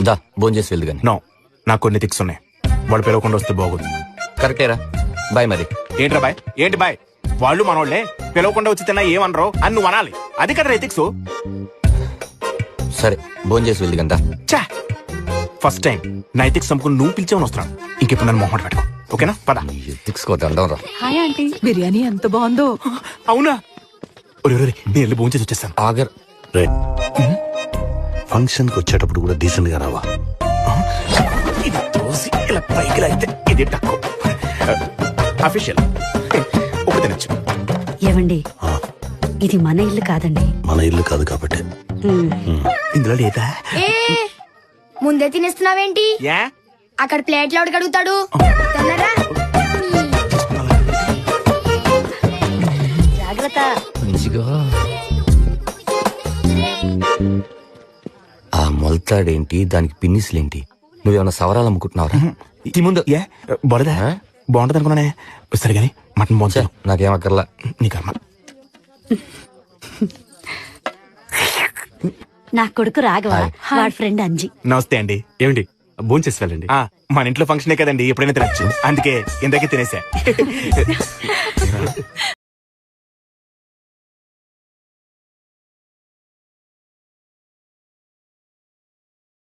దా భోజనం చేసి వెళ్దు కానీ. నో, నాకు కొన్ని థిక్స్ ఉన్నాయి. వాడు పిలవకుండా వస్తే బాగోదు. కరెక్టేరా, బాయ్ మరి. ఏంట్రా బాయ్? ఏంటి బాయ్? వాళ్ళు మనోళ్లే, పిలవకుండా వచ్చి తిన్నా ఏమనరు అని నువ్వు అనాలి. అది కదా ఎథిక్స్. సరే భోజనం చేసి వెళ్దు కదా. చా, ఫస్ట్ టైం నా ఎథిక్స్ నమ్ముకుని నువ్వు పిలిచేవని వస్తున్నాను. ఇంకెప్పుడు నన్ను మొహమాట పెట్టుకో, ఓకేనా? పద. ఎథిక్స్ కోట అంటాం రా. హాయ్ ఆంటీ, బిర్యానీ ఎంత బాగుందో. అవునా? ఒరే నేను వెళ్ళి భోజనం చేసి వచ్చేస్తాను. ఆగర్ రే, ఫంక్షన్ కి వచ్చేటప్పుడు కూడా డీసెంట్ గా రావా? ఇది దోసి ఇలా పైకి లాగితే ఇది టక్కు. అఫీషియల్ ఒక తినచ్చు. ఏవండి, ఇది మన ఇల్లు కాదండి. మన ఇల్లు కాదు కాబట్టి. ఇందులో లేదా? ముందే తినేస్తున్నావేంటి? యా, అక్కడ ప్లేట్లు ఎవడు కడుగుతాడు? తొందరగా. జాగ్రత్త. మంచిగా. ఆ మొలతాడేంటి, దానికి పిన్నిస్లేంటి? నువ్వేమన్నా సవరాలు అమ్ముకుంటున్నావురా? ఈ ముందు ఏ బాలేదా? బాగుంటది అనుకున్నానే. సరే గానీ మటన్ బాగుంది. నాకేమక్కర్లా. నీ కర్మ. నా కొడుకు రాఘవ, వాడి ఫ్రెండ్ అంజి. నమస్తే అండి. ఏమిటి భోంచేసి వెళ్ళండి. మన ఇంట్లో ఫంక్షనే కదండి, ఎప్పుడైనా తినచ్చు. అందుకే ఇందాకే తినేసా.